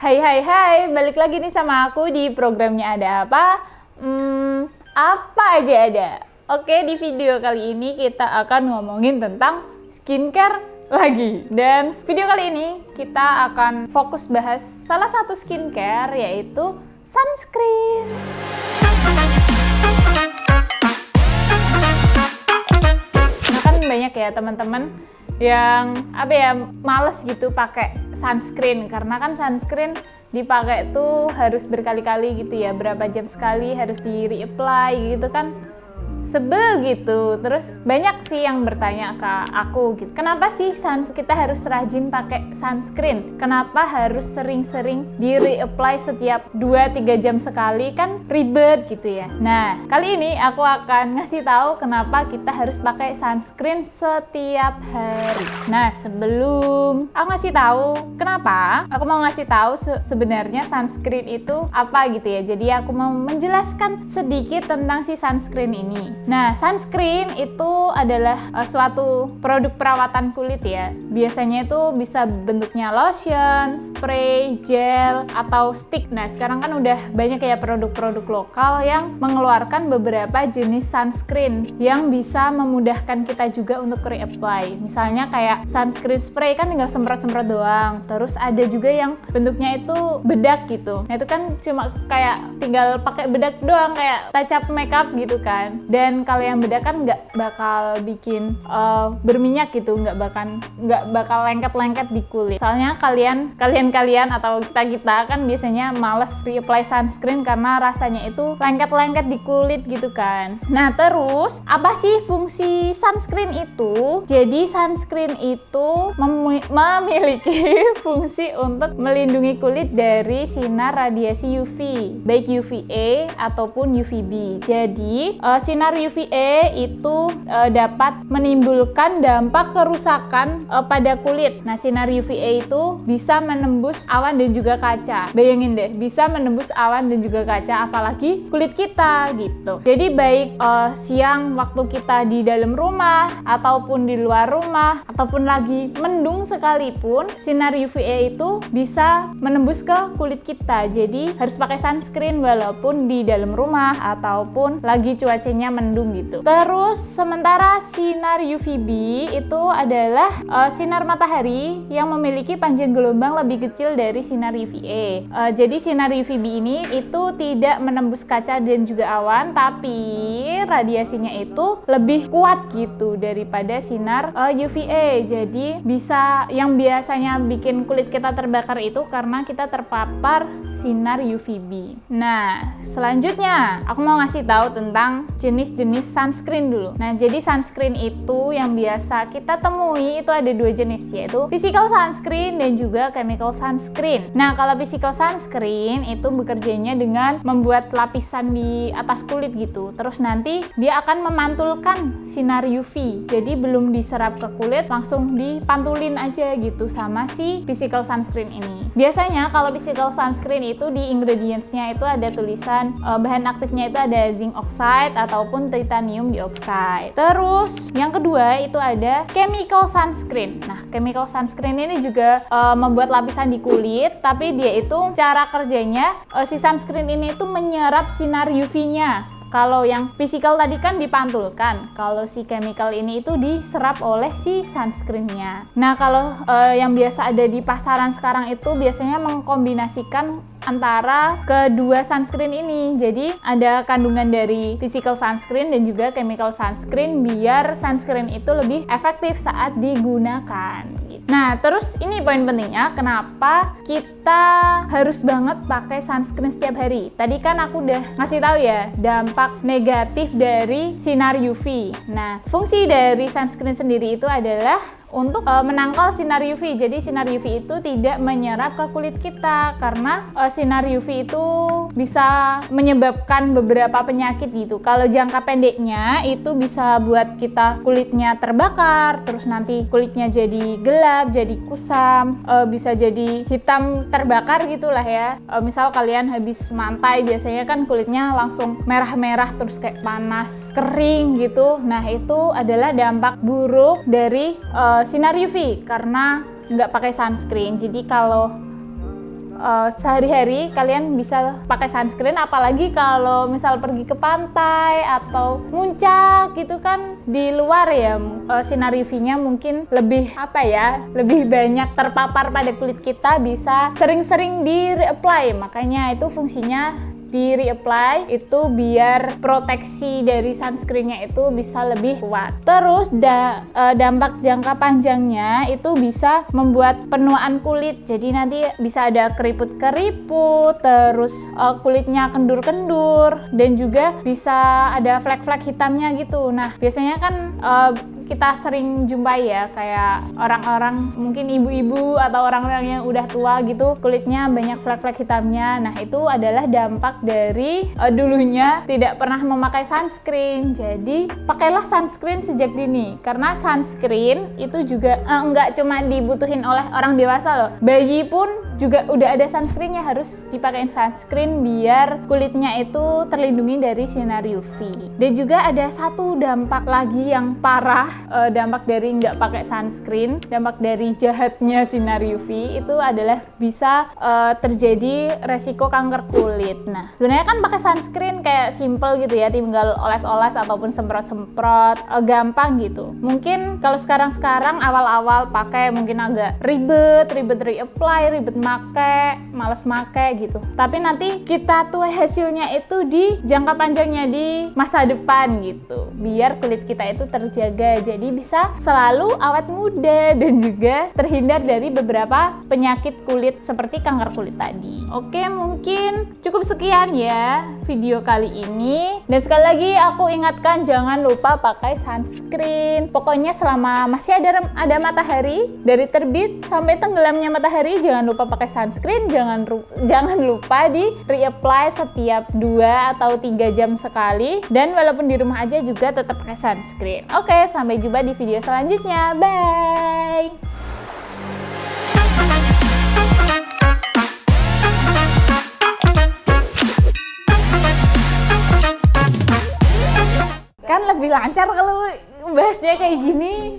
Hai, balik lagi nih sama aku di programnya Ada Apa? Apa aja ada. Oke, di video kali ini kita akan ngomongin tentang skincare lagi. Dan video kali ini kita akan fokus bahas salah satu skincare, yaitu sunscreen. Nah, kan banyak ya teman-teman yang males gitu pakai sunscreen, karena kan sunscreen dipakai tuh harus berkali-kali gitu ya, berapa jam sekali harus di reapply gitu kan, sebel gitu. Terus banyak sih yang bertanya ke aku gitu, kenapa sih kita harus rajin pakai sunscreen, kenapa harus sering-sering di reapply setiap 2-3 jam sekali, kan ribet gitu ya. Nah, kali ini aku akan ngasih tahu kenapa kita harus pakai sunscreen setiap hari. Nah, sebelum aku ngasih tahu kenapa, aku mau ngasih tahu sebenarnya sunscreen itu apa gitu ya. Jadi aku mau menjelaskan sedikit tentang si sunscreen ini. Nah, sunscreen itu adalah suatu produk perawatan kulit ya. Biasanya itu bisa bentuknya lotion, spray, gel, atau stick. Nah, sekarang kan udah banyak ya produk-produk lokal yang mengeluarkan beberapa jenis sunscreen yang bisa memudahkan kita juga untuk reapply. Misalnya kayak sunscreen spray kan tinggal semprot-semprot doang. Terus ada juga yang bentuknya itu bedak gitu. Nah, itu kan cuma kayak tinggal pakai bedak doang, kayak touch up makeup gitu kan. Dan kalau yang bedak kan nggak bakal bikin berminyak gitu, nggak bakal lengket-lengket di kulit. Soalnya kalian atau kita kan biasanya males reapply sunscreen karena rasanya itu lengket-lengket di kulit gitu kan. Nah, terus apa sih fungsi sunscreen itu? Jadi sunscreen itu memiliki fungsi untuk melindungi kulit dari sinar radiasi UV, baik UVA ataupun UVB. Jadi sinar UVA itu dapat menimbulkan dampak kerusakan pada kulit. Nah, sinar UVA itu bisa menembus awan dan juga kaca. Bayangin deh, bisa menembus awan dan juga kaca, apalagi kulit kita gitu. Jadi baik siang waktu kita di dalam rumah ataupun di luar rumah ataupun lagi mendung sekalipun, sinar UVA itu bisa menembus ke kulit kita. Jadi harus pakai sunscreen walaupun di dalam rumah ataupun lagi cuacanya mendung gitu. Terus sementara sinar UVB itu adalah sinar matahari yang memiliki panjang gelombang lebih kecil dari sinar UVA. Jadi sinar UVB ini itu tidak menembus kaca dan juga awan, tapi radiasinya itu lebih kuat gitu daripada sinar UVA. Jadi bisa, yang biasanya bikin kulit kita terbakar itu karena kita terpapar sinar UVB. Nah, selanjutnya aku mau ngasih tahu tentang jenis-jenis sunscreen dulu. Nah, jadi sunscreen itu yang biasa kita temui itu ada 2 jenis, yaitu physical sunscreen dan juga chemical sunscreen. Nah, kalau physical sunscreen itu bekerjanya dengan membuat lapisan di atas kulit gitu. Terus nanti dia akan memantulkan sinar UV. Jadi belum diserap ke kulit, langsung dipantulin aja gitu sama si physical sunscreen ini. Biasanya kalau physical sunscreen itu di ingredients-nya itu ada tulisan bahan aktifnya itu ada zinc oxide ataupun titanium dioxide. Terus yang kedua itu ada chemical sunscreen. Nah, chemical sunscreen ini juga membuat lapisan di kulit, tapi dia itu cara kerjanya si sunscreen ini itu menyerap sinar UV-nya. Kalau yang physical tadi kan dipantulkan, kalau si chemical ini itu diserap oleh si sunscreen-nya. Nah, kalau yang biasa ada di pasaran sekarang itu biasanya mengkombinasikan antara kedua sunscreen ini. Jadi ada kandungan dari physical sunscreen dan juga chemical sunscreen biar sunscreen itu lebih efektif saat digunakan. Nah, terus ini poin pentingnya, kenapa kita harus banget pakai sunscreen setiap hari. Tadi kan aku udah ngasih tahu ya dampak negatif dari sinar UV. Nah, fungsi dari sunscreen sendiri itu adalah untuk menangkal sinar UV. Jadi sinar UV itu tidak menyerap ke kulit kita karena sinar UV itu bisa menyebabkan beberapa penyakit gitu. Kalau jangka pendeknya itu bisa buat kita kulitnya terbakar, terus nanti kulitnya jadi gelap, jadi kusam, bisa jadi hitam terbakar gitulah ya. Misal kalian habis mantai biasanya kan kulitnya langsung merah-merah terus kayak panas, kering gitu. Nah, itu adalah dampak buruk dari sinar UV karena nggak pakai sunscreen. Jadi kalau sehari-hari kalian bisa pakai sunscreen, apalagi kalau misal pergi ke pantai atau muncak gitu kan di luar ya, sinar UV-nya mungkin lebih lebih banyak terpapar pada kulit kita, bisa sering-sering di reapply. Makanya itu fungsinya di reapply itu biar proteksi dari sunscreennya itu bisa lebih kuat. Terus dampak jangka panjangnya itu bisa membuat penuaan kulit, jadi nanti bisa ada keriput-keriput, terus kulitnya kendur-kendur, dan juga bisa ada flek-flek hitamnya gitu. Nah biasanya kan kita sering jumpai ya, kayak orang-orang mungkin ibu-ibu atau orang-orang yang udah tua gitu kulitnya banyak flek-flek hitamnya. Nah itu adalah dampak dari dulunya tidak pernah memakai sunscreen. Jadi pakailah sunscreen sejak dini, karena sunscreen itu juga nggak cuma dibutuhin oleh orang dewasa loh, bayi pun juga udah ada sunscreennya, harus dipakein sunscreen biar kulitnya itu terlindungi dari sinar UV. Dan juga ada satu dampak lagi yang parah, dampak dari nggak pakai sunscreen, dampak dari jahatnya sinar UV itu adalah bisa terjadi resiko kanker kulit. Nah sebenarnya kan pakai sunscreen kayak simple gitu ya, tinggal oles-oles ataupun semprot-semprot, gampang gitu. Mungkin kalau sekarang awal-awal pakai mungkin agak ribet reapply, ribet males make gitu. Tapi nanti kita tuai hasilnya itu di jangka panjangnya, di masa depan gitu. Biar kulit kita itu terjaga, jadi bisa selalu awet muda dan juga terhindar dari beberapa penyakit kulit seperti kanker kulit tadi. Oke, mungkin cukup sekian ya video kali ini. Dan sekali lagi aku ingatkan, jangan lupa pakai sunscreen. Pokoknya selama masih ada matahari, dari terbit sampai tenggelamnya matahari, jangan lupa pakai sunscreen. Jangan lupa di reapply setiap 2 atau 3 jam sekali, dan walaupun di rumah aja juga tetap pakai sunscreen. Oke, sampai jumpa di video selanjutnya. Bye. Kan lebih lancar kalau bahasnya kayak gini.